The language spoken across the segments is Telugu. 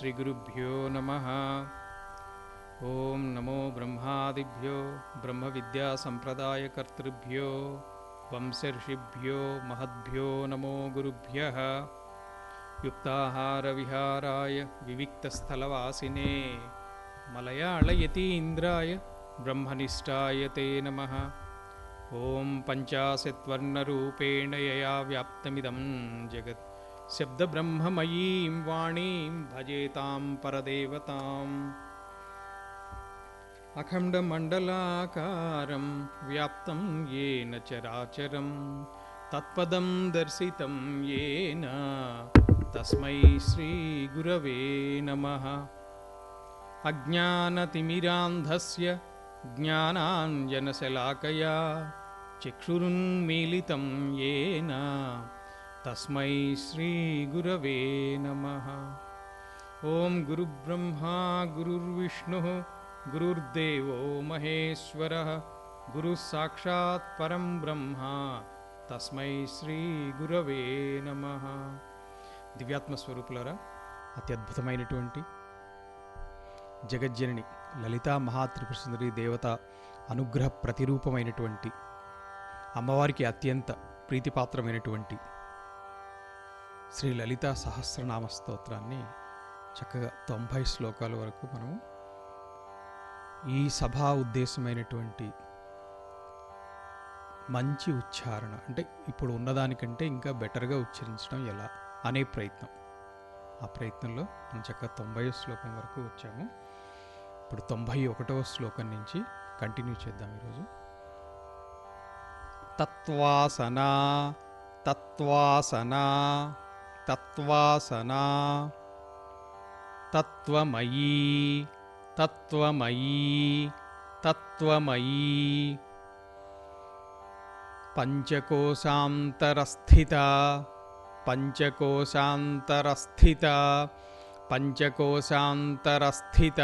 श्रीगुरुभ्यो नमः। ओं नमो ब्रह्मादिभ्यो ब्रह्मविद्यासम्प्रदायकर्तृभ्यो वंशर्षिभ्यो महद्भ्यो नमो गुरुभ्यः। युक्ताहारविहाराय विविक्तस्थलवासिने मलयाळयतीन्द्राय ब्रह्मनिष्ठाय ते नमः। ओं पञ्चाशत्वर्णरूपेण यया व्याप्तमिदं जगत् शब्दब्रह्ममयीं वाणीं भजेतां परदेवताम्। अखण्डमण्डलाकारं व्याप्तं येन चराचरं तत्पदं दर्शितं येन तस्मै श्रीगुरवे नमः। अज्ञानतिमिरान्धस्य ज्ञानाञ्जनशलाकया चक्षुरुन्मीलितं येन तस्मै श्रीगुरवे नमः। ओं गुरुब्रह्मा गुरुर्विष्णुः गुरुर्देवो महेश्वरः गुरुसाक्षात् परं ब्रह्म तस्मै శ్రీగురవే నమః। దివ్యాత్మ స్వరూపులారా, అత్యద్భుతమైనటువంటి జగజ్జనని లలితా మహాత్రిపురసుందరి దేవత అనుగ్రహ ప్రతిరూపమైనటువంటి అమ్మవారికి అత్యంత ప్రీతిపాత్రమైనటువంటి శ్రీ లలితా సహస్రనామ స్తోత్రాన్ని చక్కగా 90 శ్లోకాల వరకు మనము ఈ సభా ఉద్దేశమైనటువంటి మంచి ఉచ్చారణ, అంటే ఇప్పుడు ఉన్నదానికంటే ఇంకా బెటర్గా ఉచ్చరించడం ఎలా అనే ప్రయత్నం. ఆ ప్రయత్నంలో మనం చక్కగా 90 శ్లోకం వరకు వచ్చాము. ఇప్పుడు 91వ శ్లోకం నుంచి కంటిన్యూ చేద్దాం ఈరోజు. తత్వాసనా తత్వాసనా తత్వాసనా తత్వమయీ తత్వమయీ తత్వమయీ పంచకోశాంతరస్థిత పంచకోశాంతరస్థిత పంచకోశాంతరస్థిత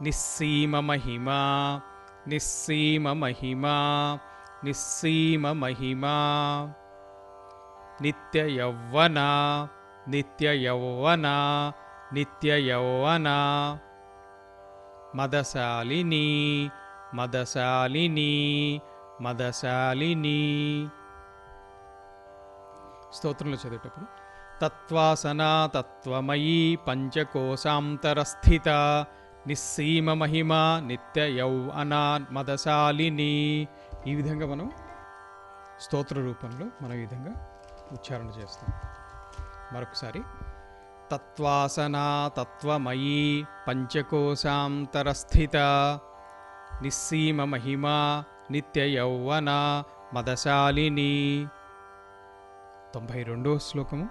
నిస్సీమమహిమా నిస్సీమమహిమా నిస్సీమమహిమా నిత్యయౌవనా నిత్యయౌవనా నిత్యయౌవనా మదశాలిని మదశాలిని మదశాలిని. స్తోత్రంలో చదివేటప్పుడు తత్వాసనా తత్వమయీ పంచకోశాంతరస్థిత నిస్సీమమహిమా నిత్యయౌవనా మదశాలిని. ఈ విధంగా మనం స్తోత్ర రూపంలో మనం ఈ విధంగా ఉచ్చారణ చేస్తాం. మరొకసారి తత్వాసనా తత్వమయీ పంచకోశాంతరస్థిత నిస్సీమమహిమా నిత్యయౌవనా మదశాలిని. 92వ శ్లోకము.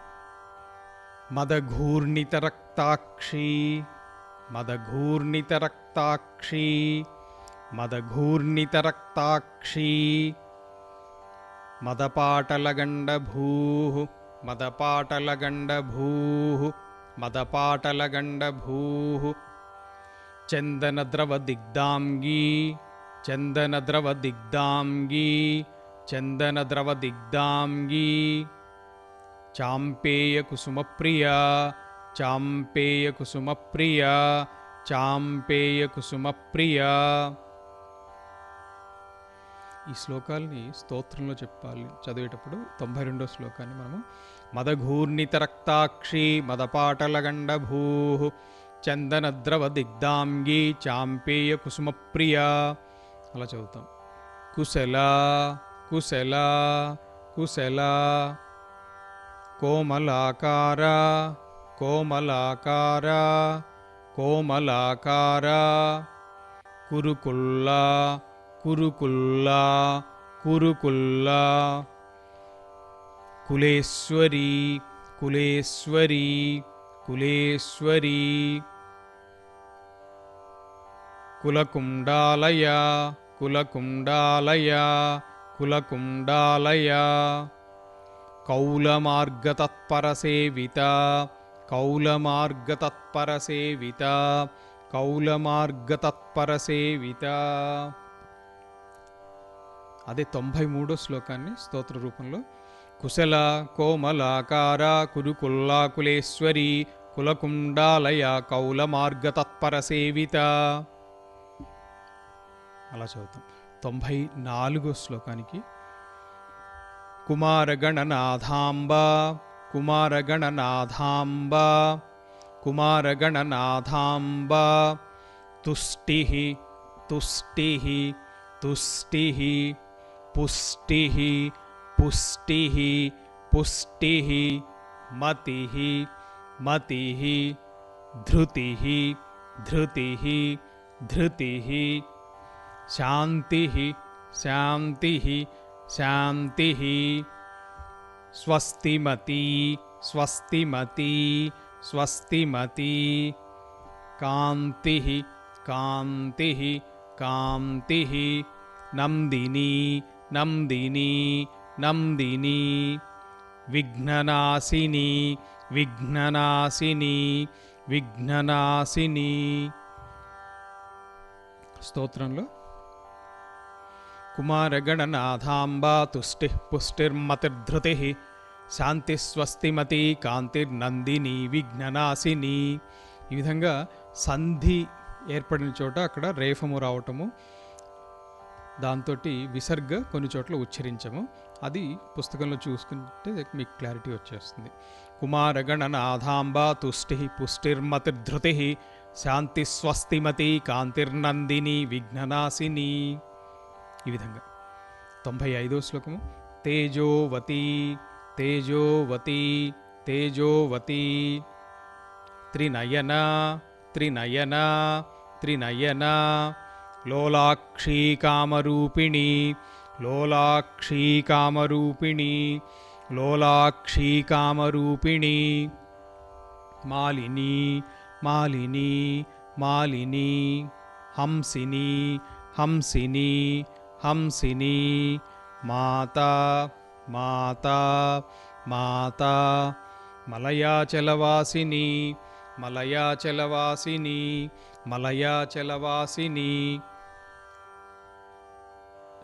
మదఘూర్ణితరక్తాక్షి మదఘూర్ణితరక్తాక్షి మదఘూర్ణితరక్తాక్షి మదపాటలగండభూః మదపాటలగండభూః మదపాటలగండభూః చందనద్రవదిగ్ధాంగీ చందనద్రవదిగ్ధాంగీ చందనద్రవదిగ్ధాంగీ చాంపేయకుసుమప్రియా చాంపేయకుసుమప్రియా చాంపేయకుసుమప్రియా. ఈ శ్లోకాల్ని స్తోత్రంలో చదివేటప్పుడు 92వ శ్లోకాన్ని మనము మదఘూర్ణితరక్తాక్షి మదపాటలగండభూః చందనద్రవదిగ్ధాంగీ చాంపేయకుసుమప్రియా అలా చదువుతాం. కుశల కుశల కుశల కోమలాకార కోమలాకార కోమలాకార కురుకుల్లా కురుకుల్లా కురుకుల్లా కులేశ్వరీ కులేశ్వరీ కులేశ్వరీ కులకుండాలయ కులకుండాలయ కులకుండాలయ కౌలమార్గతత్పరసేవిత కౌలమార్గతత్పరసేవిత కౌలమార్గతత్పరసేవిత. అదే 93వ శ్లోకాన్ని స్తోత్ర రూపంలో కుశల కోమలాకార కురుకుల్లా కులేశ్వరి కులకుండాలయ కౌలమార్గతత్పరసేవిత. అలా చదువుతాం. 94వ శ్లోకానికి కుమారగణనాథాంబ కుమారగణనాథాంబ కుమారగణనాథాంబ తుష్టిః తుష్టిః తుష్టిః పుష్టిః పుష్టిః పుష్టిః మతిః మతిః ధృతిః ధృతిః ధృతిః శాంతిః శాంతిః శాంతిః స్వస్తిమతి స్వస్తిమతి స్వస్తిమతి కాంతిః కాంతిః కాంతిః నందిని నందిని నందిని విఘ్ననాశిని విఘ్ననాశిని విఘ్ననాశిని. స్తోత్రంలో కుమారగణనాథాంబా తుష్టిః పుష్టిర్మతిర్ధృతిః శాంతి స్వస్తిమతి కాంతిర్నందిని విఘ్ననాశిని. ఈ విధంగా సంధి ఏర్పడిన చోట అక్కడ రేఫము రావటము, దాంతో విసర్గ కొన్ని చోట్ల ఉచ్చరించము. అది పుస్తకంలో చూసుకుంటే మీకు క్లారిటీ వచ్చేస్తుంది. కుమారగణనాథాంబా తుష్టిః పుష్టిర్మతిర్ధృతిః శాంతి స్వస్తిమతి కాంతిర్నందిని విఘ్ననాశిని. ఈ విధంగా 95వ శ్లోకము తేజోవతి తేజోవతి తేజోవతి త్రినయన త్రినయన త్రినయన లోలాక్షీ కామరూపిణి లోలాక్షీ కామరూపిణి లోలాక్షీ కామరూపిణి మాలిని మాలిని మాలిని హంసిని హంసిని హంసిని మాతా మాతా మాతా మలయాచలవాసిని మలయాచలవాసిని మలయాచలవాసిని.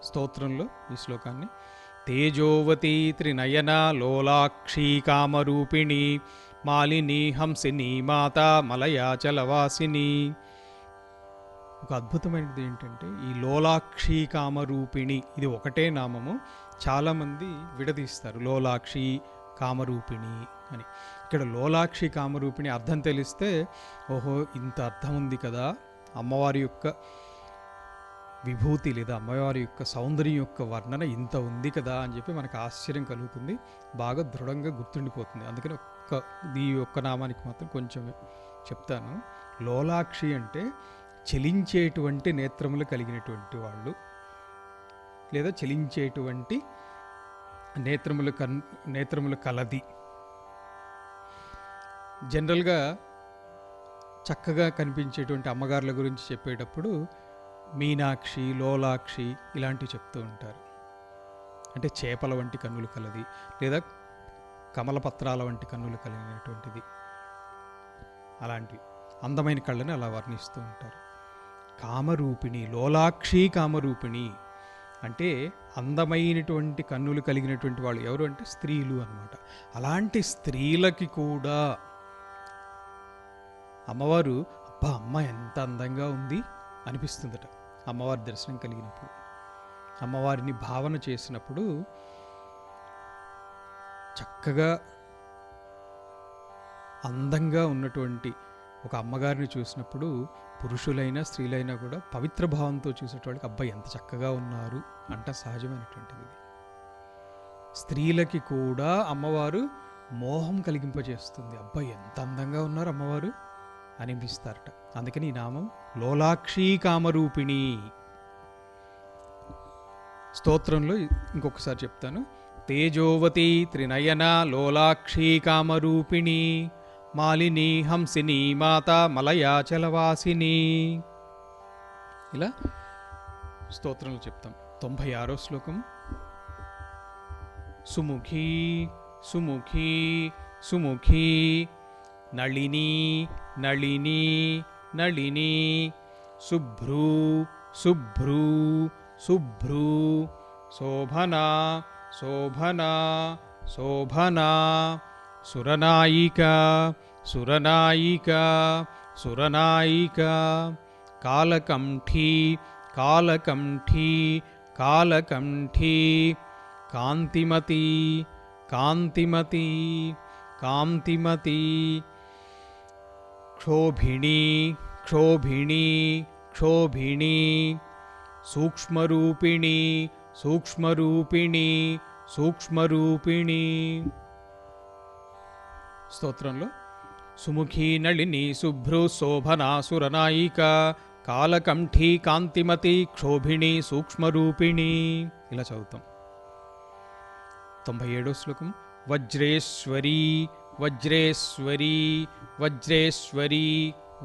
స్తోత్రంలో ఈ శ్లోకాన్ని తేజోవతి త్రినయన లోలాక్షీ కామరూపిణి మాలిని హంసిని మాతా మలయాచలవాసిని. ఒక అద్భుతమైనది ఏంటంటే ఈ లోలాక్షి కామరూపిణి ఇది ఒకటే నామము, చాలామంది విడదీస్తారు లోలాక్షి కామరూపిణి అని. ఇక్కడ లోలాక్షి కామరూపిణి అర్థం తెలిస్తే ఓహో ఇంత అర్థం ఉంది కదా, అమ్మవారి యొక్క విభూతి లేదా అమ్మవారి యొక్క సౌందర్యం యొక్క వర్ణన ఇంత ఉంది కదా అని చెప్పి మనకు ఆశ్చర్యం కలుగుతుంది, బాగా దృఢంగా గుర్తుండిపోతుంది. అందుకని ఈ ఒక్క నామానికి మాత్రం కొంచెం చెప్తాను. లోలాక్షి అంటే చలించేటువంటి నేత్రములు కలిగినటువంటి వాళ్ళు, లేదా చలించేటువంటి నేత్రములు కలది. జనరల్గా చక్కగా కనిపించేటువంటి అమ్మగారుల గురించి చెప్పేటప్పుడు మీనాక్షి లోలాక్షి ఇలాంటివి చెప్తూ ఉంటారు. అంటే చేపల వంటి కన్నులు కలది, లేదా కమలపత్రాల వంటి కన్నులు కలిగినటువంటిది, అలాంటివి అందమైన కళ్ళని అలా వర్ణిస్తూ ఉంటారు. కామరూపిణి లోలాక్షి కామరూపిణి అంటే అందమైనటువంటి కన్నులు కలిగినటువంటి వాళ్ళు ఎవరు అంటే స్త్రీలు అన్నమాట. అలాంటి స్త్రీలకి కూడా అమ్మవారు అబ్బా అమ్మ ఎంత అందంగా ఉంది అనిపిస్తుందట. అమ్మవారి దర్శనం కలిగినప్పుడు, అమ్మవారిని భావన చేసినప్పుడు చక్కగా అందంగా ఉన్నటువంటి ఒక అమ్మగారిని చూసినప్పుడు పురుషులైనా స్త్రీలైనా కూడా పవిత్ర భావంతో చూసేటోళ్ళకి అబ్బాయి ఎంత చక్కగా ఉన్నారు అంట సహజమైనటువంటిది. స్త్రీలకి కూడా అమ్మవారు మోహం కలిగింపజేస్తుంది, అబ్బాయి ఎంత అందంగా ఉన్నారు అమ్మవారు అనిపిస్తారట. అందుకని ఈ నామం లోలాక్షి కామరూపిణి. స్తోత్రంలో ఇంకొకసారి చెప్తాను. తేజోవతి త్రినయన లోలాక్షి కామరూపిణి మాలిని హంసిని మాతా మలయాచలవాసిని. ఇలా స్తోత్రంలో చెప్తాం. 96వ శ్లోకం సుముఖీ సుముఖీ సుముఖీ నళిని నళిని నళిని శుభ్రూ శుభ్రూ శుభ్రూ శోభనా శోభనా శోభనా సురనాయిక సురనాయికా సురనాయికా కాలకంఠీ కాలకంఠీ కాలకంఠీ కాంతిమతీ కాంతిమతీ కాంతిమతీ క్షోభిణీ క్షోభిణీ క్షోభిణీ సూక్ష్మరూపిణీ సూక్ష్మరూపిణీ సూక్ష్మరూపిణీ. స్తోత్రంలో సుముఖీ నళిని శుభ్రు శోభనా సురనాయికా కాలకంఠీ కాంతిమతి క్షోభిణి సూక్ష్మరూపిణి ఇలా చదువుతాం. 97వ శ్లోకం వజ్రేశ్వరీ వజ్రేశ్వరీ వజ్రేశ్వరీ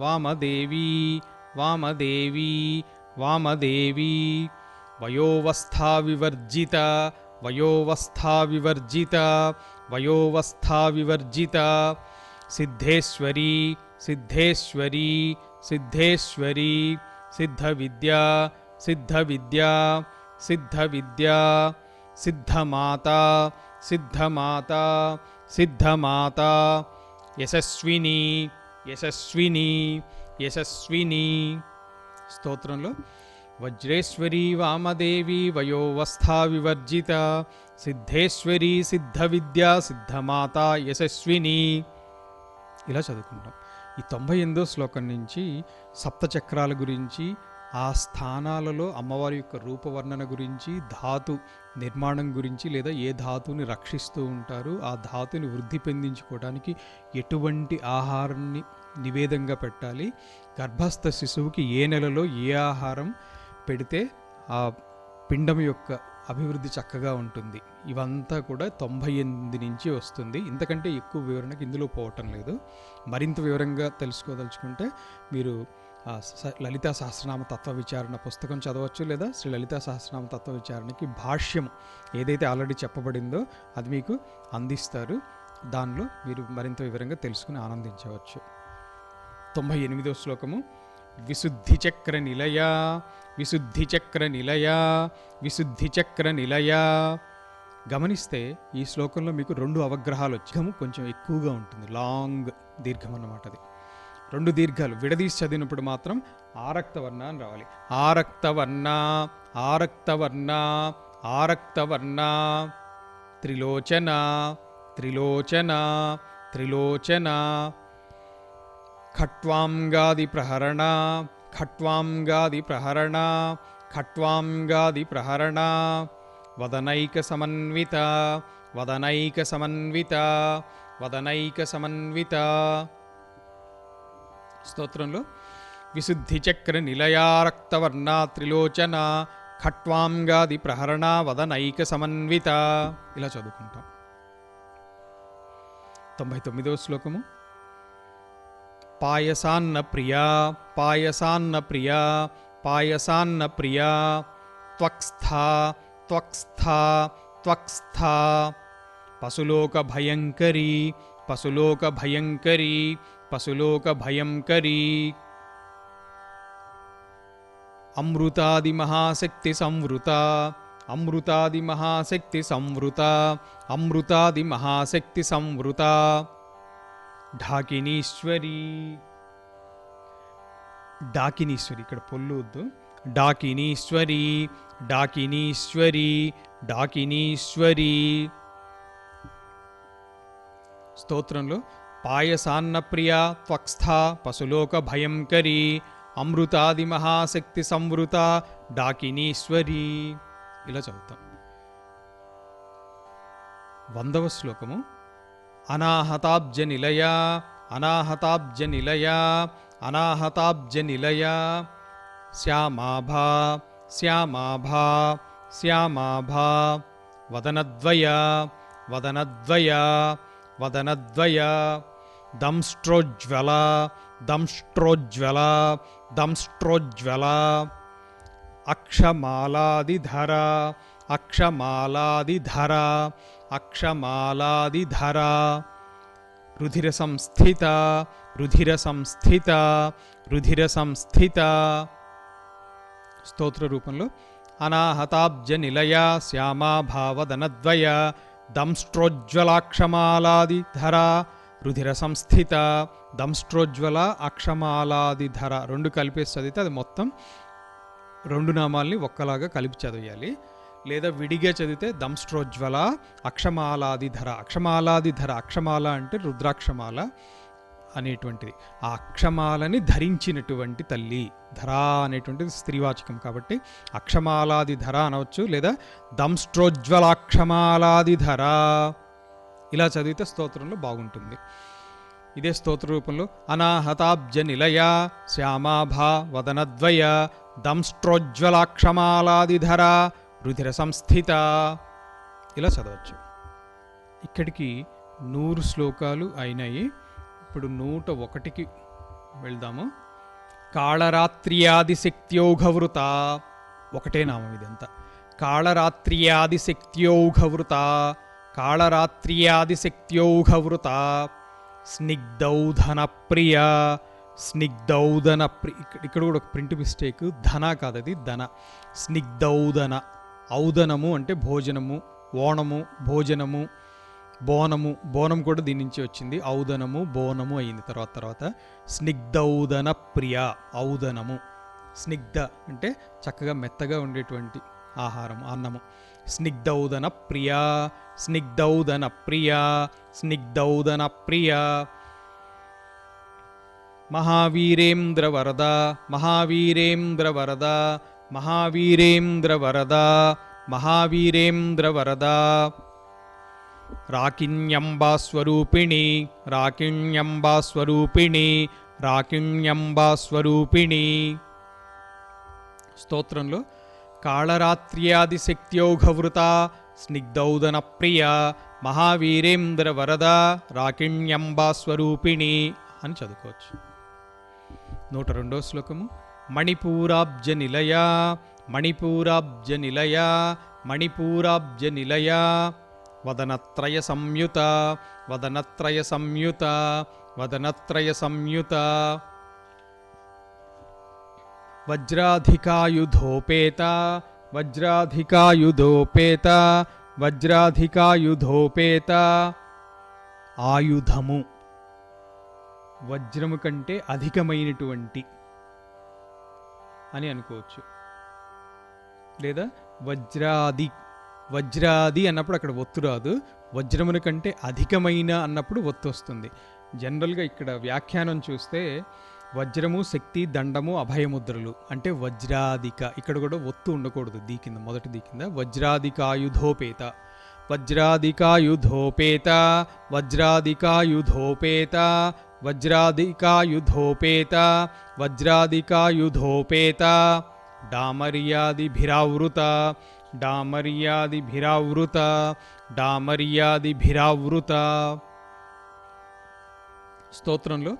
వామదేవీ వామదేవీ వామదేవీ వయోవస్థా వివర్జిత వయోవస్థా వివర్జిత వయోవస్థా వివర్జిత సిద్ధేశ్వరీ సిద్ధేశ్వరీ సిద్ధేశ్వరీ సిద్ధవిద్యా సిద్ధవిద్యా సిద్ధవిద్యా సిద్ధమాతా సిద్ధమాతా సిద్ధమాతా యశస్విని యశస్విని యశస్విని. స్తోత్రంలో వజ్రేశ్వరీ వామదేవి వయోవస్థా వివర్జిత సిద్ధేశ్వరీ సిద్ధవిద్యా సిద్ధమాత యశస్విని ఇలా చదువుకుంటాం. ఈ 98వ శ్లోకం నుంచి సప్తచక్రాల గురించి, ఆ స్థానాలలో అమ్మవారి యొక్క రూపవర్ణన గురించి, ధాతు నిర్మాణం గురించి, లేదా ఏ ధాతుని రక్షిస్తూ ఉంటారు, ఆ ధాతుని వృద్ధి పొందించుకోవడానికి ఎటువంటి ఆహారాన్ని నివేదంగా పెట్టాలి, గర్భస్థ శిశువుకి ఏ నెలలో ఏ ఆహారం పెడితే ఆ పిండం యొక్క అభివృద్ధి చక్కగా ఉంటుంది, ఇవంతా కూడా 98 నుంచి వస్తుంది. ఇంతకంటే ఎక్కువ వివరణకి ఇందులో పోవటం లేదు. మరింత వివరంగా తెలుసుకోదలుచుకుంటే మీరు లలితా సహస్రనామ తత్వ విచారణ పుస్తకం చదవచ్చు, లేదా శ్రీ లలితా సహస్రనామ తత్వ విచారణకి భాష్యం ఏదైతే ఆల్రెడీ చెప్పబడిందో అది మీకు అందిస్తారు. దానిలో మీరు మరింత వివరంగా తెలుసుకుని ఆనందించవచ్చు. 98వ శ్లోకము విశుద్ధి చక్ర నిలయ విశుద్ధి చక్ర నిలయ విశుద్ధి చక్ర నిలయ. గమనిస్తే ఈ శ్లోకంలో మీకు 2 అవగ్రహాలు వచ్చాము, కొంచెం ఎక్కువగా ఉంటుంది, లాంగ్ దీర్ఘం అన్నమాట. అది 2 దీర్ఘాలు విడదీసి చదివినప్పుడు మాత్రం ఆరక్తవర్ణ అని రావాలి. ఆరక్తవర్ణ ఆరక్తవర్ణ ఆరక్తవర్ణ త్రిలోచన త్రిలోచన త్రిలోచన ఖట్వాంగాది ప్రహరణ ఖట్వాంగాది ప్రహరణ ఖట్వాంగాది ప్రహరణ వదనైక సమన్విత వదనైక సమన్విత వదనైక సమన్విత. స్తోత్రంలో విశుద్ధి చక్ర నిలయారక్తవర్ణ త్రిలోచన ఖట్వాంగాది ప్రహరణ వదనైక సమన్విత ఇలా చదువుకుంటాం. 99వ శ్లోకము పాయసాన్న ప్రియా పాయసాన్న ప్రియా పాయసాన్న ప్రియా త్వక్స్థా త్వక్స్థా త్వక్స్థా పశులోక భయంకరీ పశులోక భయంకరీ పశులోక భయంకరీ అమృతాది మహాశక్తి సంవృత అమృతాది మహాశక్తి సంవృత అమృతాది మహాశక్తి సంవృత ఢాకినీశ్వరి డాకినీశ్వరి ఇక్కడ పొల్లు వద్దు, డాకినీశ్వరి డాకినీశ్వరి డాకినీశ్వరి. స్తోత్రంలో పాయసాన్న ప్రియా త్వక్స్థా పశులోక భయంకరీ అమృతాది మహాశక్తి సంవృత డాకినీశ్వరి ఇలా చదువుతాం. 100వ శ్లోకము అనాహతాబ్జ నిలయ అనాహతాబ్జ నిలయ అనాహతాబ్జ నిలయ శ్యామాభా శ్యామాభా శ్యామాభా వదనద్వయ వదనద్వయ వదనద్వయ దంష్ట్రోజ్వల దంష్ట్రోజ్వల దంష్ట్రోజ్వల అక్షమాలాదిధర అక్షమాలాదిధర అక్షమాలాదిధర రుధిర సంస్థిత రుధిర సంస్థిత రుధిర సంస్థిత. స్తోత్ర రూపంలో అనాహతాబ్జ నిలయ శ్యామా భావదనద్వయ దంష్ట్రోజ్వలాక్షమాలాదిధర రుధిర సంస్థిత దంష్ట్రోజ్వల అక్షమాలాదిధర 2 కలిపేసి చదివితే అది మొత్తం 2 నామాల్ని ఒక్కలాగా కలిపి చదివేయాలి. లేదా విడిగా చదివితే దంష్ట్రోజ్వల అక్షమాలాదిధర. అక్షమాలాదిధర, అక్షమాల అంటే రుద్రాక్షమాల అనేటువంటిది. ఆ అక్షమాలని ధరించినటువంటి తల్లి. ధరా అనేటువంటిది స్త్రీవాచకం కాబట్టి అక్షమాలాదిధర అనవచ్చు. లేదా దంష్ట్రోజ్వలాక్షమాలాదిధర ఇలా చదివితే స్తోత్రంలో బాగుంటుంది. ఇదే స్తోత్ర రూపంలో అనాహతాబ్జ నిలయ శ్యామాభా వదనద్వయ దంష్ట్రోజ్వలాక్షమాలాదిధర రుధిర సంస్థిత ఇలా చదవచ్చు. ఇక్కడికి 100 శ్లోకాలు అయినాయి. ఇప్పుడు 101కి వెళ్దాము. కాళరాత్ర్యాదిశక్త్యోఘవృత, ఒకటే నామం ఇదంతా. కాళరాత్ర్యాదిశక్త్యోఘవృత, కాళరాత్ర్యాదిశక్త్యోఘవృత స్నిగ్ధౌధన ప్రియ, స్నిగ్ధౌధన ఇక్కడ కూడా ఒక ప్రింట్ మిస్టేక్, ధన కాదది ధన. స్నిగ్ధౌధన, ఔదనము అంటే భోజనము, ఓణము భోజనము, బోనము, బోనం కూడా దీని నుంచి వచ్చింది. ఔదనము బోనము అయింది తర్వాత. స్నిగ్ధౌదన ప్రియ, ఔదనము. స్నిగ్ధ అంటే చక్కగా మెత్తగా ఉండేటువంటి ఆహారం, అన్నము. స్నిగ్ధౌదన ప్రియ, స్నిగ్ధౌదన ప్రియ, స్నిగ్ధౌదన ప్రియ. మహావీరేంద్ర వరద, మహావీరేంద్ర వరద, మహావీరేంద్ర వరద, మహావీరేంద్ర వరద. రాకిణ్యంబాస్వరూపిణి, రాకిణ్యంబాస్వరూపిణి, రాకిణ్యంబాస్వరూపిణి. స్తోత్రంలో కాళరాత్ర్యాదిశక్త్యోఘవృత స్నిగ్ధౌదన ప్రియ మహావీరేంద్ర వరద రాకిణ్యంబాస్వరూపిణి అని చదువుకోవచ్చు. 102వ శ్లోకము. మణిపూరాబ్జ నిలయ, మణిపూరాబ్జ నిలయ, మణిపూరాబ్జ నిలయ వదనత్రయ సంయుత, వదనత్రయ సంయుత, వదనత్రయ సంయుత. వజ్రాధికాయుధోపేత, వజ్రాధికాయుధోపేత, వజ్రాధికాయుధోపేత. ఆయుధము, వజ్రము కంటే అధికమైనటువంటి అని అనుకోవచ్చు. లేదా వజ్రాది, వజ్రాది అన్నప్పుడు అక్కడ ఒత్తు రాదు, వజ్రముని కంటే అధికమైన అన్నప్పుడు ఒత్తు వస్తుంది. జనరల్గా ఇక్కడ వ్యాఖ్యానం చూస్తే వజ్రము, శక్తి, దండము, అభయముద్రలు అంటే వజ్రాధిక. ఇక్కడ కూడా ఒత్తు ఉండకూడదు, దీ కింద, మొదటి దీ కింద. వజ్రాధికాయుధోపేత, వజ్రాధికాయుధోపేత, వజ్రాధికాయుధోపేత, వజ్రాధికాయుధోపేత, వజ్రాధికాయుధోపేత. డామర్యాదిభిరావృత, డామర్యాదిభిరావృత, డామర్యాదిభిరావృత. స్తోత్రంలో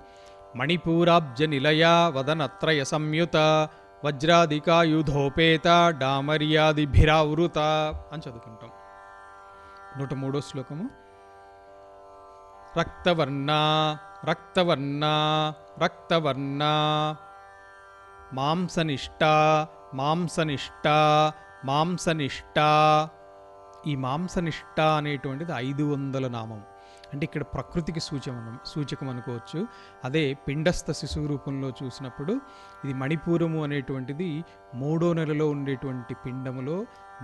మణిపూరాబ్జ నిలయ వదనత్రయ సంయుత వజ్రాధికాయుధోపేత డామర్యాదిభిరావృత అని చదువుకుంటాం. 103వ శ్లోకము. రక్తవర్ణ, రక్తవర్ణ, రక్తవర్ణ మాంసనిష్ట, మాంసనిష్ట, మాంసనిష్ట. ఈ మాంసనిష్ట అనేటువంటిది 500 నామం. అంటే ఇక్కడ ప్రకృతికి సూచకం అనుకోవచ్చు. అదే పిండస్థ శిశువు రూపంలో చూసినప్పుడు ఇది మణిపూరము అనేటువంటిది 3వ నెలలో ఉండేటువంటి పిండములో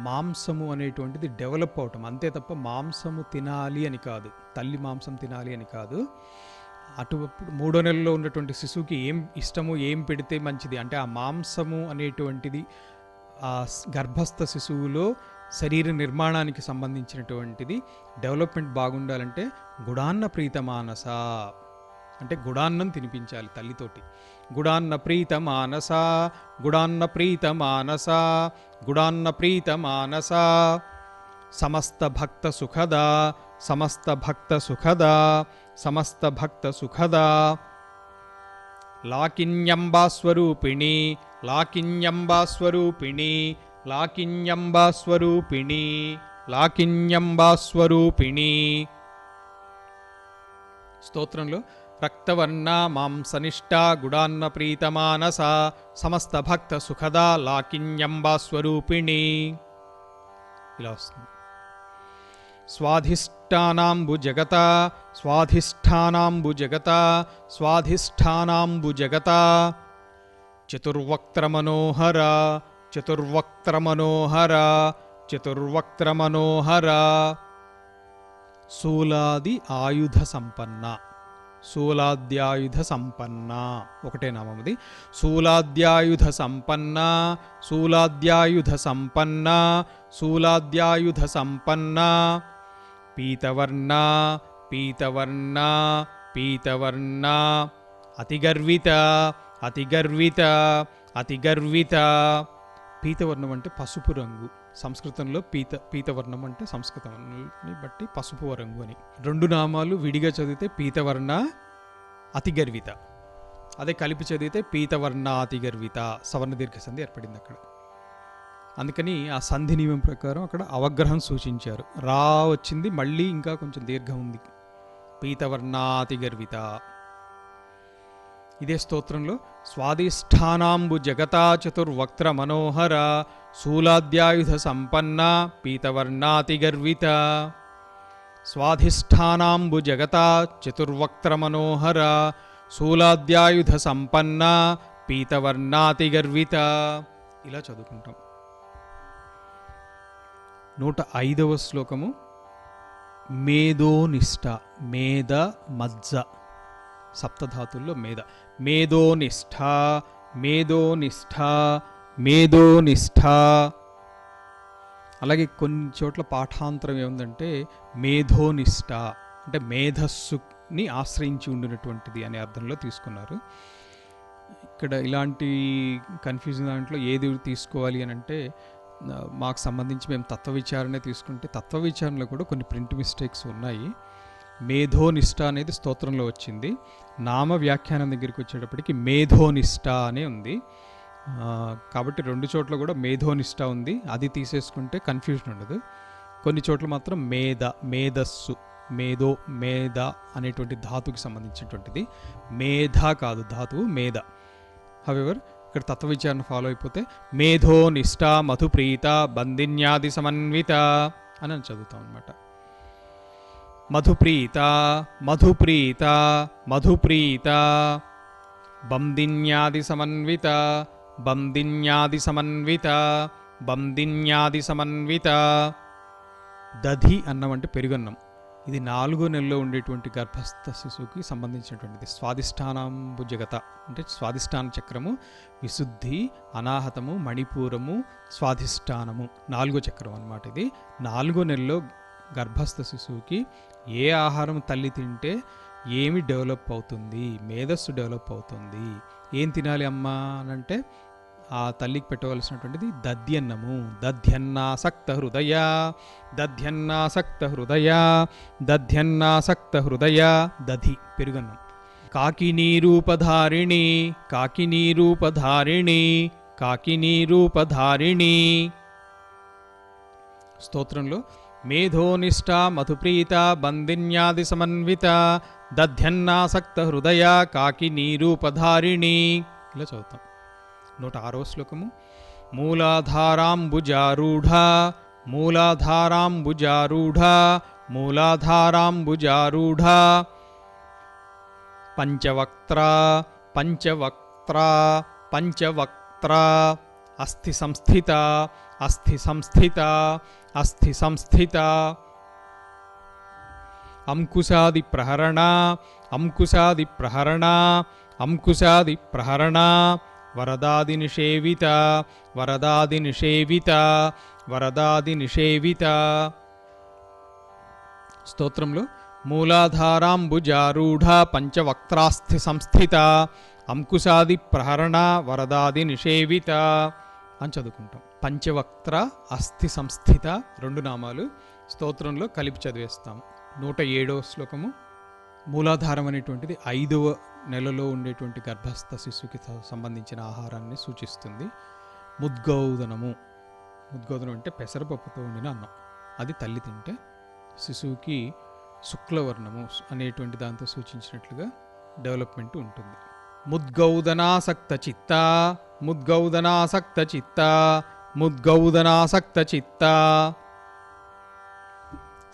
మాంసము అనేటువంటిది డెవలప్ అవటం, అంతే తప్ప మాంసము తినాలి అని కాదు, తల్లి మాంసం తినాలి అని కాదు. అటువప్పుడు 3వ నెలలో ఉన్నటువంటి శిశువుకి ఏం ఇష్టము, ఏం పెడితే మంచిది అంటే ఆ మాంసము అనేటువంటిది ఆ గర్భస్థ శిశువులో శరీర నిర్మాణానికి సంబంధించినటువంటిది. డెవలప్మెంట్ బాగుండాలంటే గుడాన్న ప్రీత మానస అంటే గుడాన్నం తినిపించాలి తల్లితోటి. గుడాన్న ప్రీత మానస, గుడాన్న ప్రీత మానస, గుడాన్న ప్రీత మానస. సమస్త భక్త సుఖద, సమస్త భక్త సుఖద, సమస్త భక్త సుఖద. లాకిన్యంబాస్వరూపిణి, లాకిన్యంబాస్వరూపిణి, లాకిన్యంబాస్వరూపిణి, లాకిన్యంబాస్వరూపిణి. స్తోత్రంలో రక్తవర్ణ మాంసనిష్ట గుడాన్న ప్రీతమానస సమస్త భక్త సుఖద లాకిన్యంబాస్వరూపిణి ఇలా వస్తుంది. స్వాధిష్ట స్వాధిష్టానాంబుజగత స్వాధిష్టానాంబుజగత స్వాధిష్టానాంబుజగత చతుర్వక్త్రమనోహర చతుర్వక్త్రమనోహర చతుర్వక్త్రమనోహర శూలాది ఆయుధ సంపన్న శూలాద్యాయుధ సంపన్న ఒకటే నామం అది. శూలాద్యాయుధ సంపన్న శూలాద్యాయుధ సంపన్న శూలాద్యాయుధ సంపన్న పీతవర్ణ పీతవర్ణ పీతవర్ణ అతిగర్విత అతిగర్విత అతిగర్విత. పీతవర్ణం అంటే పసుపు రంగు. సంస్కృతంలో పీతవర్ణం అంటే సంస్కృతాన్ని బట్టి పసుపు రంగు అని. రెండు నామాలు విడిగా చదివితే పీతవర్ణ అతిగర్విత, అదే కలిపి చదివితే పీతవర్ణ అతిగర్విత. సవర్ణ దీర్ఘ సంధి ఏర్పడింది అక్కడ. అందుకని ఆ సంధి నియమం ప్రకారం అక్కడ అవగ్రహం సూచించారు. రా వచ్చింది, మళ్ళీ ఇంకా కొంచెం దీర్ఘం ఉంది. పీతవర్ణ అతిగర్విత. ఇదే స్తోత్రంలో స్వాధిష్టానాంబు జగతా చతుర్వక్త్ర మనోహర శూలాద్యాయుధ సంపన్న పీతవర్ణాతిగర్విత. స్వాధిష్టానాంబు జగతా చతుర్వక్త్ర మనోహర శూలాద్యాయుధ సంపన్న పీతవర్ణాతిగర్విత. ఇలా చదువుకుంటాం. 105వ శ్లోకము మేధోనిష్ట. మేధ మజ్జ సప్తధాతుల్లో మేధ. మేధోనిష్ట మేధోనిష్ట మేధోనిష్ట. అలాగే కొన్ని చోట్ల పాఠాంతరం ఏముందంటే మేధోనిష్ట అంటే మేధస్సుని ఆశ్రయించి ఉండినటువంటిది అనే అర్థంలో తీసుకున్నారు. ఇక్కడ ఇలాంటి కన్ఫ్యూజన్ దాంట్లో ఏది తీసుకోవాలి అని అంటే, మాకు సంబంధించి మేము తత్వ విచారణ తీసుకుంటే తత్వ విచారణలో కూడా కొన్ని ప్రింట్ మిస్టేక్స్ ఉన్నాయి. మేధోనిష్ట అనేది స్తోత్రంలో వచ్చింది. నామ వ్యాఖ్యానం దగ్గరికి వచ్చేటప్పటికి మేధోనిష్ట అనే ఉంది. కాబట్టి రెండు చోట్ల కూడా మేధోనిష్ట ఉంది. అది తీసేసుకుంటే కన్ఫ్యూజన్ ఉండదు. కొన్ని చోట్ల మాత్రం మేధ, మేధస్సు, మేధో, మేధ అనేటువంటి ధాతుకి సంబంధించినటువంటిది. మేధ కాదు ధాతువు, మేధ. హవెవర్ ఇక్కడ తత్వ విచారణ ఫాలో అయిపోతే మేధోనిష్ట మధుప్రీత బందిన్యాది సమన్విత అని చదువుతాం అన్నమాట. మధుప్రీత మధుప్రీత మధుప్రీత బందిన్యాది సమన్విత బందిన్యాది సమన్విత బందిన్యాది సమన్విత. దధి అన్నం అంటే పెరుగన్నం. ఇది 4వ నెలలో ఉండేటువంటి గర్భస్థ శిశువుకి సంబంధించినటువంటిది. స్వాధిష్టానాంబు జగత అంటే స్వాధిష్టాన చక్రము, విశుద్ధి, అనాహతము, మణిపూరము, స్వాధిష్టానము 4వ చక్రం అన్నమాట. ఇది 4వ నెలలో గర్భస్థ శిశువుకి ఏ ఆహారం తల్లి తింటే ఏమి డెవలప్ అవుతుంది, మేధస్సు డెవలప్ అవుతుంది, ఏం తినాలి అమ్మా అనంటే ఆ తల్లికి పెట్టవలసినటువంటిది దధ్యన్నము. దధ్యన్నాసక్త హృదయ దధ్యన్నాసక్త హృదయ దధ్యన్నాసక్త హృదయ. దధి పెరుగన్నం. కాకినీరూపధారిణి కాకినీరూపధారిణి కాకినీరూపధారిణి. స్తోత్రంలో మేధోనిష్ట మధుప్రీత బందిన్యాది సమన్విత దధ్యన్నాసక్త హృదయ కాకినీరూపధారిణి. ఇలా చదువుతాం. 106వ శ్లోకము మూలాధారాంబుజారూఢ మూలాధారాంబుజారూఢ మూలాధారాంబుజారూఢ. పంచవక్త్ర పంచవక్త్ర పంచవక్త్ర. అస్థి సంస్థిత అస్థి సంస్థిత అస్థి సంస్థిత. అంకుశాది ప్రహరణ అంకుశాది ప్రహరణ అంకుశాది ప్రహరణ. వరదాది నిషేవిత వరదాది నిషేవిత వరదాది నిషేవిత. స్తోత్రంలో మూలాధారాంబుజారూఢ పంచవక్త్రాస్థి సంస్థిత అంకుశాది ప్రహరణ వరదాది నిషేవిత అని చదువుకుంటాం. పంచవక్త్ర అస్థి సంస్థిత 2 నామాలు స్తోత్రంలో కలిపి చదివేస్తాం. 107వ శ్లోకము మూలాధారం అనేటువంటిది 5వ నెలలో ఉండేటువంటి గర్భస్థ శిశువుకి సంబంధించిన ఆహారాన్ని సూచిస్తుంది. ముద్గౌదనము. ముద్గౌదనం అంటే పెసరపప్పుతో ఉండిన అన్నం. అది తల్లి తింటే శిశువుకి శుక్లవర్ణము అనేటువంటి దాంతో సూచించినట్లుగా డెవలప్మెంట్ ఉంటుంది. ముద్గౌదనాసక్త చిత్త ముద్గౌదనాసక్త చిత్త ముద్గౌదనాసక్త చిత్త.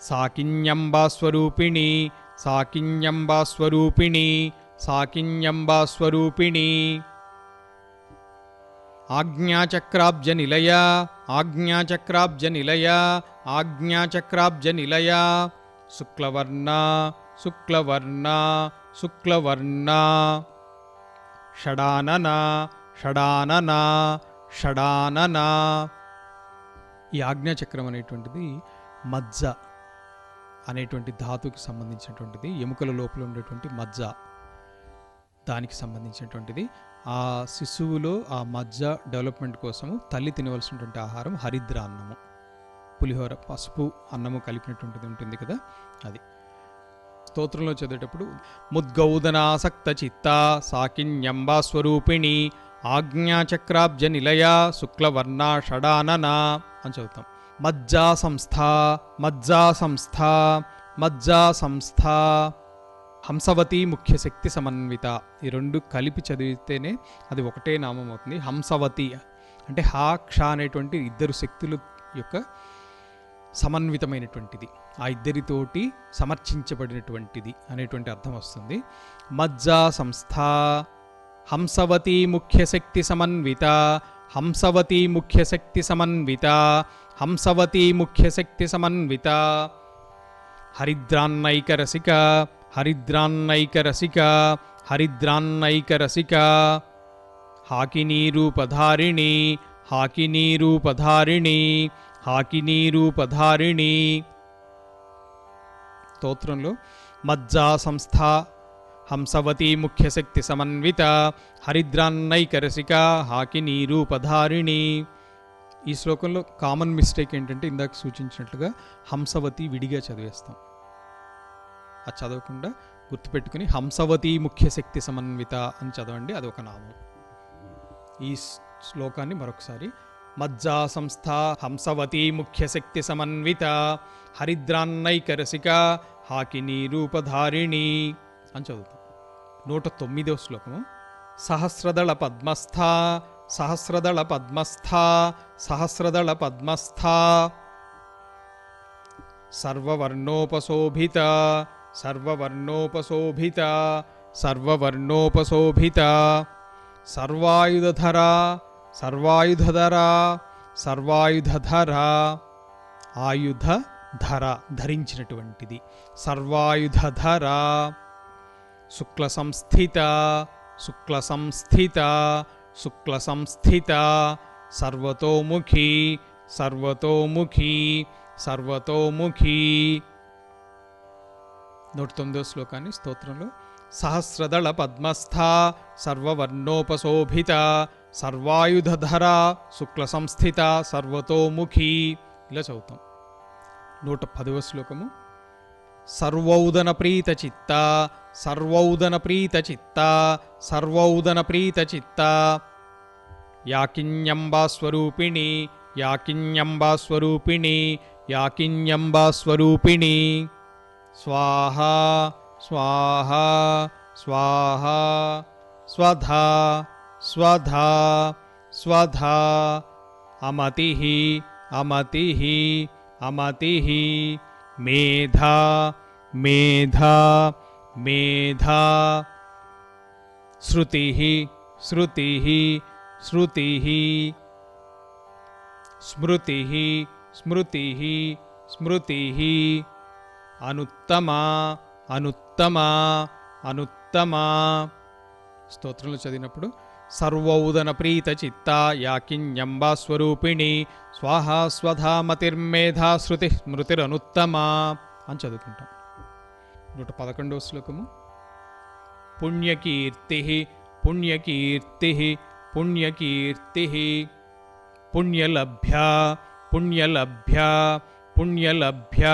సాకిన్యంబాస్వరూపిణి సాకిన్యంబాస్వరూపిణి సాకిన్యంబాస్వరూపిణి ఆజ్ఞాచక్రాబ్జ నిలయ ఆజ్ఞాచక్రాబ్జ నిలయ ఆజ్ఞాచక్రాబ్జ నిలయ శుక్లవర్ణ శుక్లవర్ణ శుక్లవర్ణ షడానన షడానన షడానన. ఈ ఆజ్ఞాచక్రం అనేటువంటిది మజ్జ అనేటువంటి ధాతుకి సంబంధించినటువంటిది. ఎముకల లోపల ఉండేటువంటి మజ్జ దానికి సంబంధించినటువంటిది. ఆ శిశువులో ఆ మజ్జ డెవలప్మెంట్ కోసము తల్లి తినవలసినటువంటి ఆహారం హరిద్ర అన్నము, పులిహోర, పసుపు అన్నము కలిపినటువంటిది ఉంటుంది కదా అది. స్తోత్రంలో చదివేటప్పుడు ముద్గౌదనాసక్త చిత్త సాకిన్యంబాస్వరూపిణి ఆజ్ఞాచక్రాబ్జ నిలయ శుక్లవర్ణ షడానన అని చదువుతాం. మజ్జా సంస్థ మజ్జా సంస్థ మజ్జా సంస్థ హంసవతి ముఖ్యశక్తి సమన్విత. ఈ రెండు కలిపి చదివితేనే అది ఒకటే నామం అవుతుంది. హంసవతి అంటే హా క్ష అనేటువంటి ఇద్దరు శక్తుల యొక్క సమన్వితమైనటువంటిది, ఆ ఇద్దరితోటి సమర్చించబడినటువంటిది అనేటువంటి అర్థం వస్తుంది. మజ్జా సంస్థ హంసవతి ముఖ్యశక్తి సమన్విత హంసవతి ముఖ్యశక్తి సమన్విత హంసవతి ముఖ్యశక్తి సమన్విత హరిద్రాన్నైకరసిక హరిద్రాన్నైకరసిక హరిద్రాన్నైకరసిక హాకినీరూపధారిణి హాకినీరూపధారిణి హాకినీరూపధారిణి. స్తోత్రంలో మజ్జా సంస్థ హంసవతి ముఖ్యశక్తి సమన్విత హరిద్రాన్నైకరసిక హాకినీరూపధారిణి. ఈ శ్లోకంలో కామన్ మిస్టేక్ ఏంటంటే ఇందాక సూచించినట్లుగా హంసవతి విడిగా చదివేస్తాం. అది చదవకుండా గుర్తుపెట్టుకుని హంసవతి ముఖ్యశక్తి సమన్విత అని చదవండి, అది ఒక నామం. ఈ శ్లోకాన్ని మరొకసారి మజ్జా సంస్థ హంసవతి ముఖ్యశక్తి సమన్విత హరిద్రాన్నైకరసిక హాకినీరూపధారిణి అని చదువుతాం. 109వ శ్లోకము సహస్రదళ పద్మస్థ సహస్రదళ పద్మస్థ సహస్రదళ పద్మస్థ సర్వవర్ణోపశోభిత సర్వవర్ణోపశోభిత సర్వవర్ణోపశోభిత సర్వాయుధధర సర్వాయుధధర సర్వాయుధధర ఆయుధధర ధరించినటువంటిది సర్వాయుధధర శుక్ల సంస్థిత శుక్ల సంస్థిత శుక్ల సంస్థిత సర్వతోముఖి సర్వతోముఖి సర్వతోముఖి. 109వ శ్లోకాన్ని స్తోత్రంలో సహస్రదళ పద్మస్థ సర్వవర్ణోపశోభిత సర్వాయుధధర శుక్ల సంస్థిత సర్వతోముఖి ఇలా చదువుతాం. 110వ శ్లోకము సర్వౌదన ప్రీత చిత్త సర్వౌదన ప్రీత చిత్త సర్వౌదన ప్రీత చిత్త యాకిన్యంబాస్వరూపిణి యాకిన్యంబాస్వరూపిణి యాకిన్యంబాస్వరూపిణి స్వాహా స్వాహా స్వాహా స్వధా స్వధా స్వధా అమతిః అమతిః అమతిః మేధా మేధా మేధా శృతిః శృతిః శృతిః స్మృతిః స్మృతిః స్మృతిః అనుత్తమా అనుత్తమా అనుత్తమా. స్తోత్రంలో చదివినప్పుడు సర్వౌదన ప్రీత చిత్త యాకిన్యంబాస్వరూపిణి స్వాహా స్వధా మతిర్మేధా శృతి స్మృతిరనుత్తమా అని చదువుకుంటాం. 111వ శ్లోకము పుణ్యకీర్తి పుణ్యకీర్తి పుణ్యకీర్తి పుణ్యలభ్య పుణ్యలభ్య పుణ్యలభ్య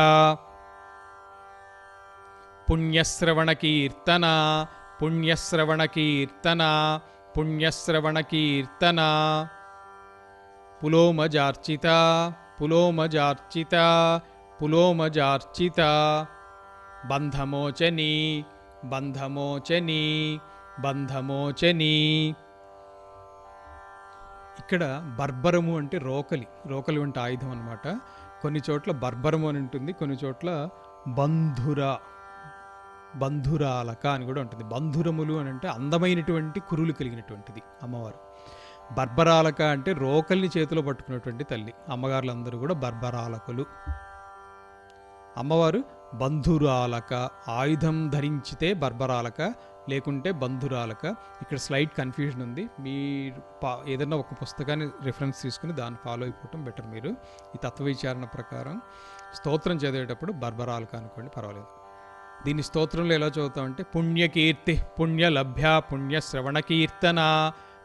పుణ్యశ్రవణకీర్తన పుణ్యశ్రవణకీర్తన పుణ్యశ్రవణకీర్తన పులోమజార్చిత పులోమజార్చిత పులోమజార్చిత బంధమోచని బంధమోచని బంధమోచని. ఇక్కడ బర్బరము అంటే రోకలి, రోకలి వంటి ఆయుధం అనమాట. కొన్ని చోట్ల బర్బరము అని ఉంటుంది, కొన్ని చోట్ల బంధురాలక అని కూడా ఉంటుంది. బంధురములు అని అంటే అందమైనటువంటి కురులు కలిగినటువంటిది అమ్మవారు. బర్బరాలక అంటే రోకల్ని చేతిలో పట్టుకున్నటువంటి తల్లి. అమ్మగారులందరూ కూడా బర్బరాలకులు. అమ్మవారు బంధురాలక, ఆయుధం ధరించితే బర్బరాలక, లేకుంటే బంధురాలక. ఇక్కడ స్లైట్ కన్ఫ్యూజన్ ఉంది. మీరు ఏదైనా ఒక పుస్తకాన్ని రిఫరెన్స్ తీసుకుని దాన్ని ఫాలో అయిపోవటం బెటర్. మీరు ఈ తత్వ విచారణ ప్రకారం స్తోత్రం చదివేటప్పుడు బర్బరాలక అనుకోండి, పర్వాలేదు. దీన్ని స్తోత్రంలో ఎలా చదువుతామంటే పుణ్యకీర్తి పుణ్యలభ్య పుణ్యశ్రవణ కీర్తన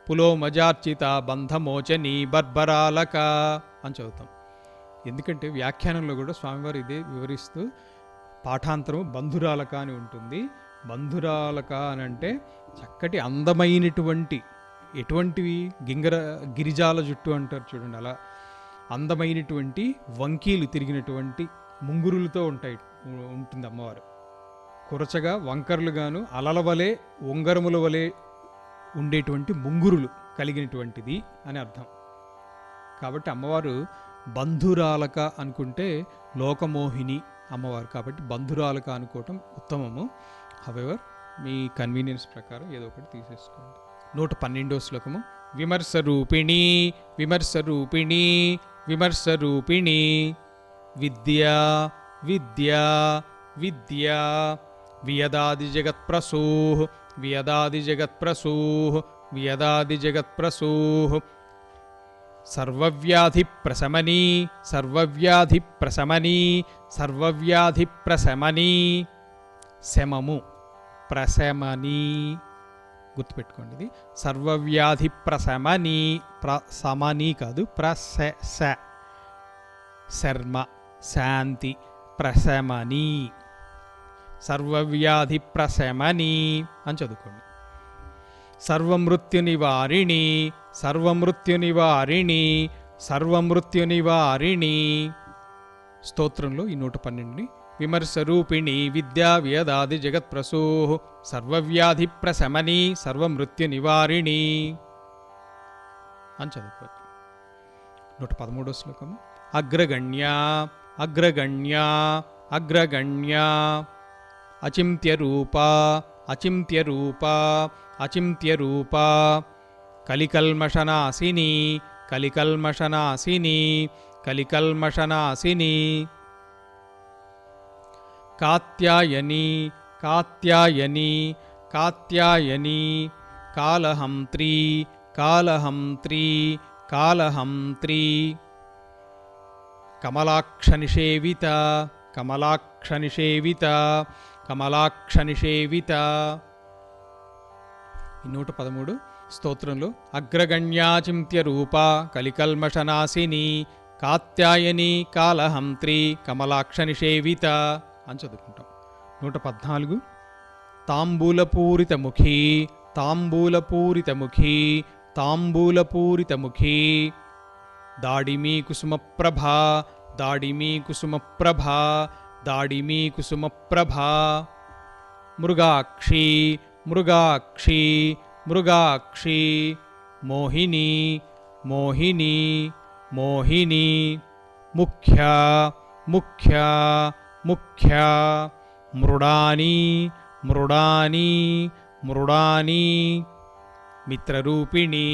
పులోమజార్చిత బంధమోచని బర్బరాలక అని చదువుతాం. ఎందుకంటే వ్యాఖ్యానంలో కూడా స్వామివారు ఇదే వివరిస్తూ పాఠాంతరం బంధురాలక అని ఉంటుంది. బంధురాలక అని అంటే చక్కటి అందమైనటువంటి, ఎటువంటివి, గిరిజాల జుట్టు అంటారు చూడండి, అలా అందమైనటువంటి వంకీలు తిరిగినటువంటి ముంగురులతో ఉంటుంది అమ్మవారు. కురచగా వంకర్లుగాను అలల వలె ఉంగరముల వలె ఉండేటువంటి ముంగురులు కలిగినటువంటిది అని అర్థం. కాబట్టి అమ్మవారు బంధురాలక అనుకుంటే లోకమోహిని అమ్మవారు, కాబట్టి బంధురాలక అనుకోవటం ఉత్తమము. హవెవర్ మీ కన్వీనియన్స్ ప్రకారం ఏదో ఒకటి తీసేసుకోండి. 112వ శ్లోకము. విమర్శరూపిణి విమర్శరూపిణి విమర్శరూపిణి విద్యా విద్యా విద్యా వియదాది జగత్ప్రసూః వియదాది జగత్ప్రసూః వియదాది జగత్ప్రసూః సర్వవ్యాధి ప్రశమనీ సర్వవ్యాధి ప్రశమనీ సర్వవ్యాధి ప్రశమనీ. శమము ప్రశమనీ గుర్తుపెట్టుకోండి. ఇది సర్వవ్యాధి ప్రశమనీ, ప్రశమనీ కాదు, శర్మ శాంతి ప్రశమనీ, సర్వవ్యాధి ప్రశమనీ అని చదువుకోండి. సర్వమృత్యునివారిణి సర్వమృత్యునివారిణి సర్వమృత్యునివారిణి. స్తోత్రంలో ఈ 112ని విమర్శరూపిణి విద్యా వేదాది జగత్ప్రసూః సర్వవ్యాధి ప్రశమని సర్వమృత్యునివారిణి అని చదువుకోవచ్చు. 113వ శ్లోకము. అగ్రగణ్యా అగ్రగణ్యా అగ్రగణ్యా అచింత్యరూపా అచింత్యరూపా అచింత్యరూపా కలికల్మషనాశిని కలికల్మషనాశిని కలికల్మషనాశిని. కాత్యాయని కాత్యాయని కాత్యాయని కాలహంత్రీ కాలహంత్రీ కాలహంత్రీ. కమలాక్షనిషేవిత కమలాక్షనిషేవిత కమలాక్షనిషేవిత. 113 స్తోత్రంలో అగ్రగణ్యాచింత్య రూపా కలికల్మషనాశిని కాత్యాయని కాలహంత్రి కమలాక్షనిషేవిత అని చదువుకుంటాం. 114 తాంబూలపూరితముఖీ తాంబూలపూరితముఖీ తాంబూలపూరితముఖీ దాడిమీ కుసుమప్రభా దాడిమీ కుసుమప్రభా దాడిమీ కుసుమప్రభా. మృగాక్షి మృగాక్షి మృగాక్షి మోహిని మోహిని మోహిని. ముఖ్యా ముఖ్యా ముఖ్యా మృడాని మృడాని మృడాని. మిత్రరూపిణి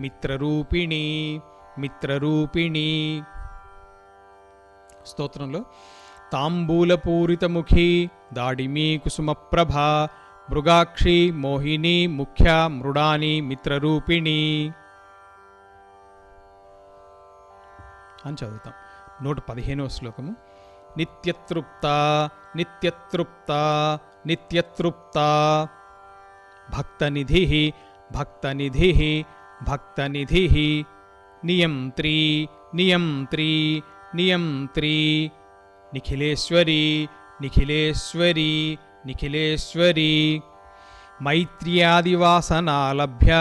మిత్రరూపిణి మిత్రరూపిణి. స్తోత్రంలో తాంబూలపూరితముఖి దాడిమీ కుసుమప్రభా మృగాక్షి మోహిని ముఖ్య మృడాని మిత్రరూపిణి అని చదువుతాం. 115వ శ్లోకము. నిత్యతృప్త నిత్యతృప్త నిత్యతృప్త భక్తనిధి భక్తనిధి భక్తనిధి. నియంత్రీ నియంత్రీ నియంత్రీ. నిఖిలేశ్వరి నిఖిలేశ్వరి నిఖిలేశ్వరి. మైత్ర్యాదివాసనాలభ్య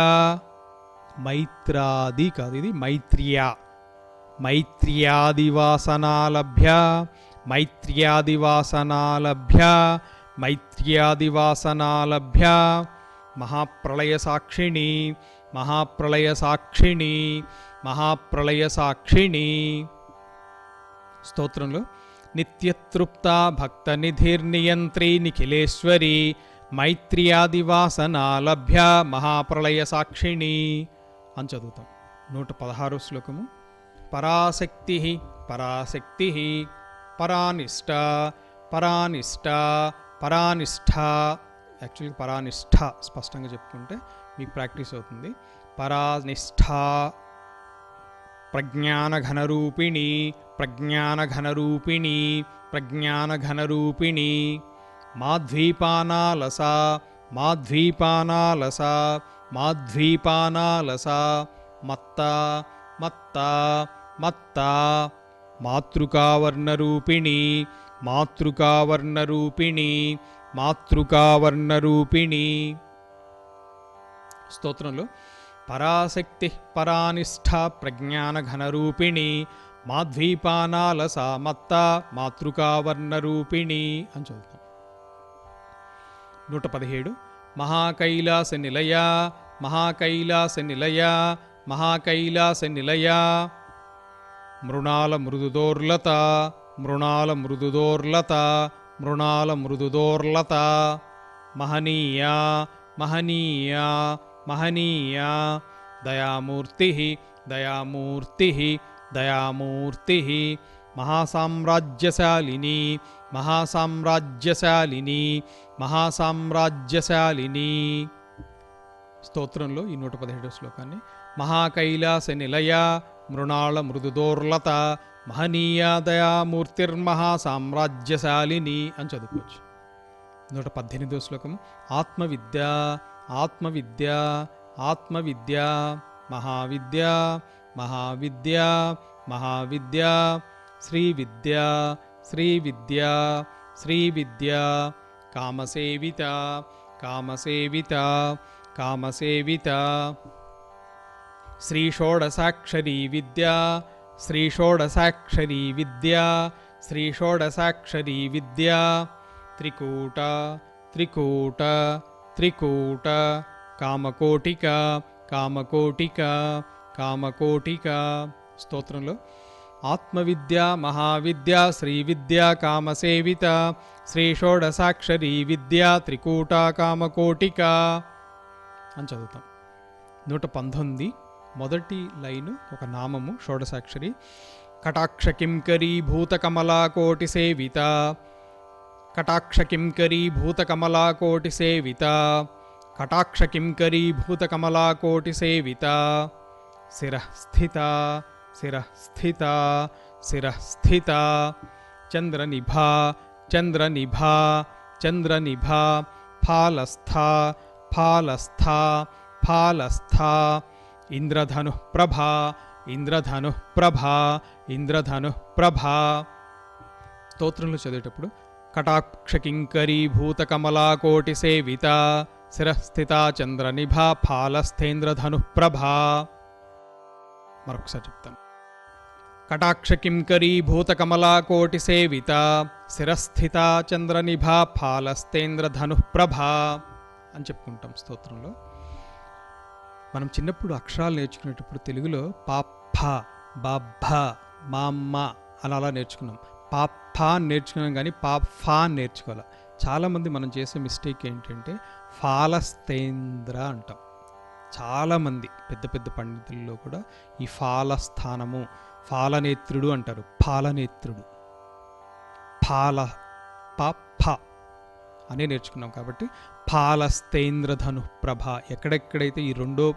మైత్రాది కాదు, ఇది మైత్ర్యా మైత్ర్యాదివాసనాలభ్య మైత్ర్యాదివాసనాలభ్య మైత్ర్యాదివాసనాలభ్య. మహాప్రళయ సాక్షిణి మహాప్రళయ సాక్షిణి మహాప్రళయ సాక్షిణి. స్తోత్రంలో నిత్యతృప్త భక్త నిధిర్నియంత్రి నిఖిలేశ్వరి మైత్ర్యాదివాసనాలభ్య మహాప్రళయ సాక్షిణి అని చదువుతాం. 116 శ్లోకము. పరాశక్తి పరాశక్తి పరానిష్ట పరానిష్ట పరానిష్ట. యాక్చువల్గా పరానిష్ట స్పష్టంగా చెప్పుకుంటే మీకు ప్రాక్టీస్ అవుతుంది. పరానిష్ట ప్రజ్ఞానఘనరూపిణి ప్రజ్ఞానఘనరూపిణి ప్రజ్ఞానఘనరూపిణి. మాధ్వీపానాలస మాధ్వీపానాలస మాధ్వీపానాలస మత్త మత్త మత్త. మాతృకావర్ణరూపిణి మాతృకావర్ణరూపిణి మాతృకావర్ణరూపిణి. స్తోత్రంలో పరాశక్తి పరానిష్ట ప్రజ్ఞానఘనరూపిణి మాధ్వీపానాలస మత్త మాతృకావర్ణరూపిణి అని చదువుతాం. 117 మహాకైలాస నిలయ మహాకైలాస నిలయ మహాకైలాస నిలయ. మృణాల మృదుదోర్లత మృణాల మృదుదోర్లత మృణాల మృదుదోర్లత. మహనీయ మహనీయ మహనీయ. దయామూర్తి దయామూర్తి దయామూర్తి. మహాసామ్రాజ్యశాలిని మహాసామ్రాజ్యశాలిని మహాసామ్రాజ్యశాలిని. స్తోత్రంలో ఈ 117 శ్లోకాన్ని మహాకైలాస నిలయ మృణాళ మృదుదోర్లత మహనీయ దయామూర్తిర్మహాసామ్రాజ్యశాలిని అని చదువుకోవచ్చు. 118 శ్లోకం. ఆత్మవిద్య ఆత్మవిద్య ఆత్మవిద్య మహావిద్య మహావిద్య మహావిద్య. శ్రీవిద్య శ్రీవిద్య శ్రీవిద్య. కామసేవిత కామసేవిత కామసేవిత. శ్రీషోడసాక్షరీ విద్య శ్రీషోడసాక్షరీ విద్య శ్రీషోడసాక్షరీ విద్య. త్రికూట త్రికూట త్రికూట. కామకోటిక కామకోటిక కామకోటిక. స్తోత్రంలో ఆత్మవిద్య మహావిద్య శ్రీవిద్య కామసేవిత శ్రీషోడసాక్షరీ విద్య త్రికూట కామకోటిక అని చదువుతాం. 119 మొదటి లైను ఒక నామము షోడసాక్షరి. కటాక్ష కింకరీ భూతకమలాకోటి సేవిత కటాక్ష కింకరీ భూతకమలాకోటి సేవిత కటాక్ష కింకరీ భూతకమలాకోటి సేవిత. శిరస్థిత శిరస్థిత శిరస్థిత. చంద్రనిభా చంద్రనిభా చంద్రనిభా. ఫాలస్థ ఫాలస్థ ఫాలస్థ. ఇంద్రధను ప్రభా ఇంద్రధను ప్రభా ఇంద్రధను ప్రభా. స్తోత్రంలో చదివేటప్పుడు కటాక్ష కింకరీ భూతకమలాకోటి సేవిత శిరస్థిత చంద్రనిభా ఫాలస్థేంద్రధను ప్రభా. మరొకసారి చెప్తాను. కటాక్ష కింకరీ భూతకమలాకోటి సేవిత శిరస్థిత చంద్రనిభా ఫాలస్థేంద్రధను ప్రభా అని చెప్పుకుంటాం. స్తోత్రంలో మనం చిన్నప్పుడు అక్షరాలు నేర్చుకునేటప్పుడు తెలుగులో పాప బాబ్బ మామ్మ అని అలా నేర్చుకున్నాం. పాప నేర్చుకున్నాం కానీ పాఫా నేర్చుకోవాలి. చాలామంది మనం చేసే మిస్టేక్ ఏంటంటే ఫాలస్థేంద్ర అంటాం. చాలామంది పెద్ద పెద్ద పండితుల్లో కూడా ఈ ఫాలస్థానము ఫాలనేత్రుడు అంటారు. ఫాలనేత్రుడు ఫాల పాప అనే నేర్చుకున్నాం. కాబట్టి ఫాలస్థేంద్రధను ప్రభ. ఎక్కడెక్కడైతే ఈ రెండో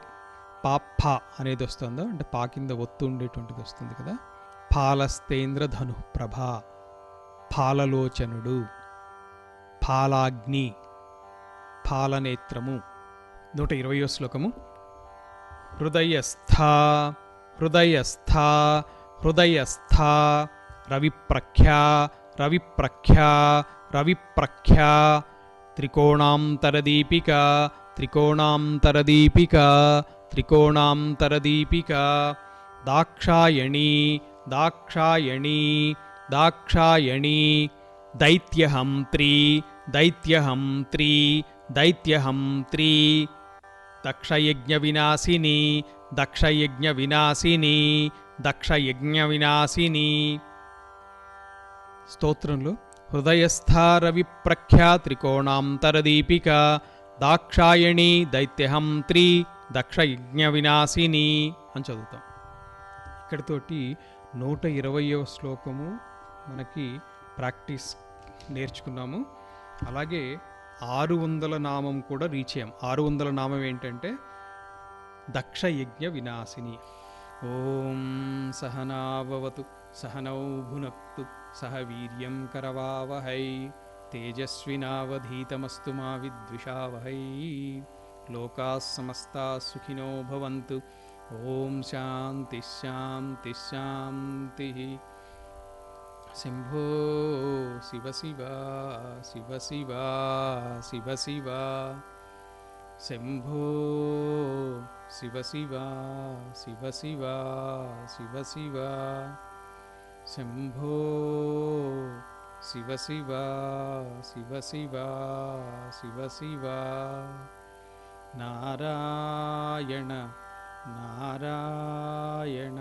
పాప అనేది వస్తుందో అంటే పా కింద ఒత్తు ఉండేటువంటిది వస్తుంది కదా. ఫాలస్థేంద్రధను ప్రభ. ఫాలలోచనుడు ఫాలాగ్ని ఫాలనేత్రము. 120 శ్లోకము. హృదయస్థ హృదయస్థ హృదయస్థ. రవిప్రఖ్యా రవిప్రఖ్యా రవిప్రఖ్యా. త్రికోణాంతరదీపిక త్రికోణాంతరదీపిక త్రికోణాంతరదీపిక. దాక్షాయణీ దాక్షాయణీ దాక్షాయణీ. దైత్యహంత్రీ దైత్యహంత్రీ దైత్యహంత్రీ. దక్షయజ్ఞ వినాశిని, దక్షయజ్ఞ వినాశిని, దక్షయజ్ఞ వినాశిని. స్తోత్రంలో హృదయస్థారవి ప్రఖ్యా త్రికోణాంతరదీపిక దాక్షాయణి దైత్యహంత్రి దక్షయజ్ఞ వినాశిని అని చదువుతాం. ఇక్కడితోటి 120వ శ్లోకము మనకి ప్రాక్టీస్ నేర్చుకున్నాము. అలాగే 600 నామం కూడా రీచ్ అయ్యాం. 600 నామం ఏంటంటే దక్షయజ్ఞ వినాశిని. ఓం సహనావవతు సహనౌ భునక్తు సహ వీర్యం కరవావహై తేజస్వినావధీతమస్తు మా విద్విషావహై. లోకాః సమస్తాః సుఖినో భవంతు. ఓం శాంతి శాంతి శాంతి. శంభో శివ శివ శివ శివ శివ శివ. శంభో శివ శివ శివ శివ శివ శివ. శంభో శివ శివ శివ శివ శివ శివ. నారాయణ నారాయణ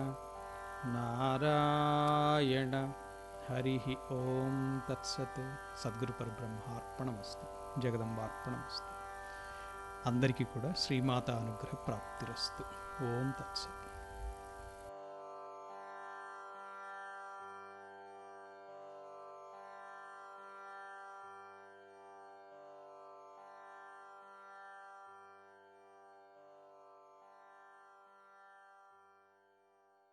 నారాయణ. హరి ఓం తత్సత్. సద్గురు పరబ్రహ్మార్పణమస్తు. జగదంబార్పణమస్తు. అందరికీ కూడా శ్రీమాత అనుగ్రహ ప్రాప్తిరస్తు. ఓం తత్సత్.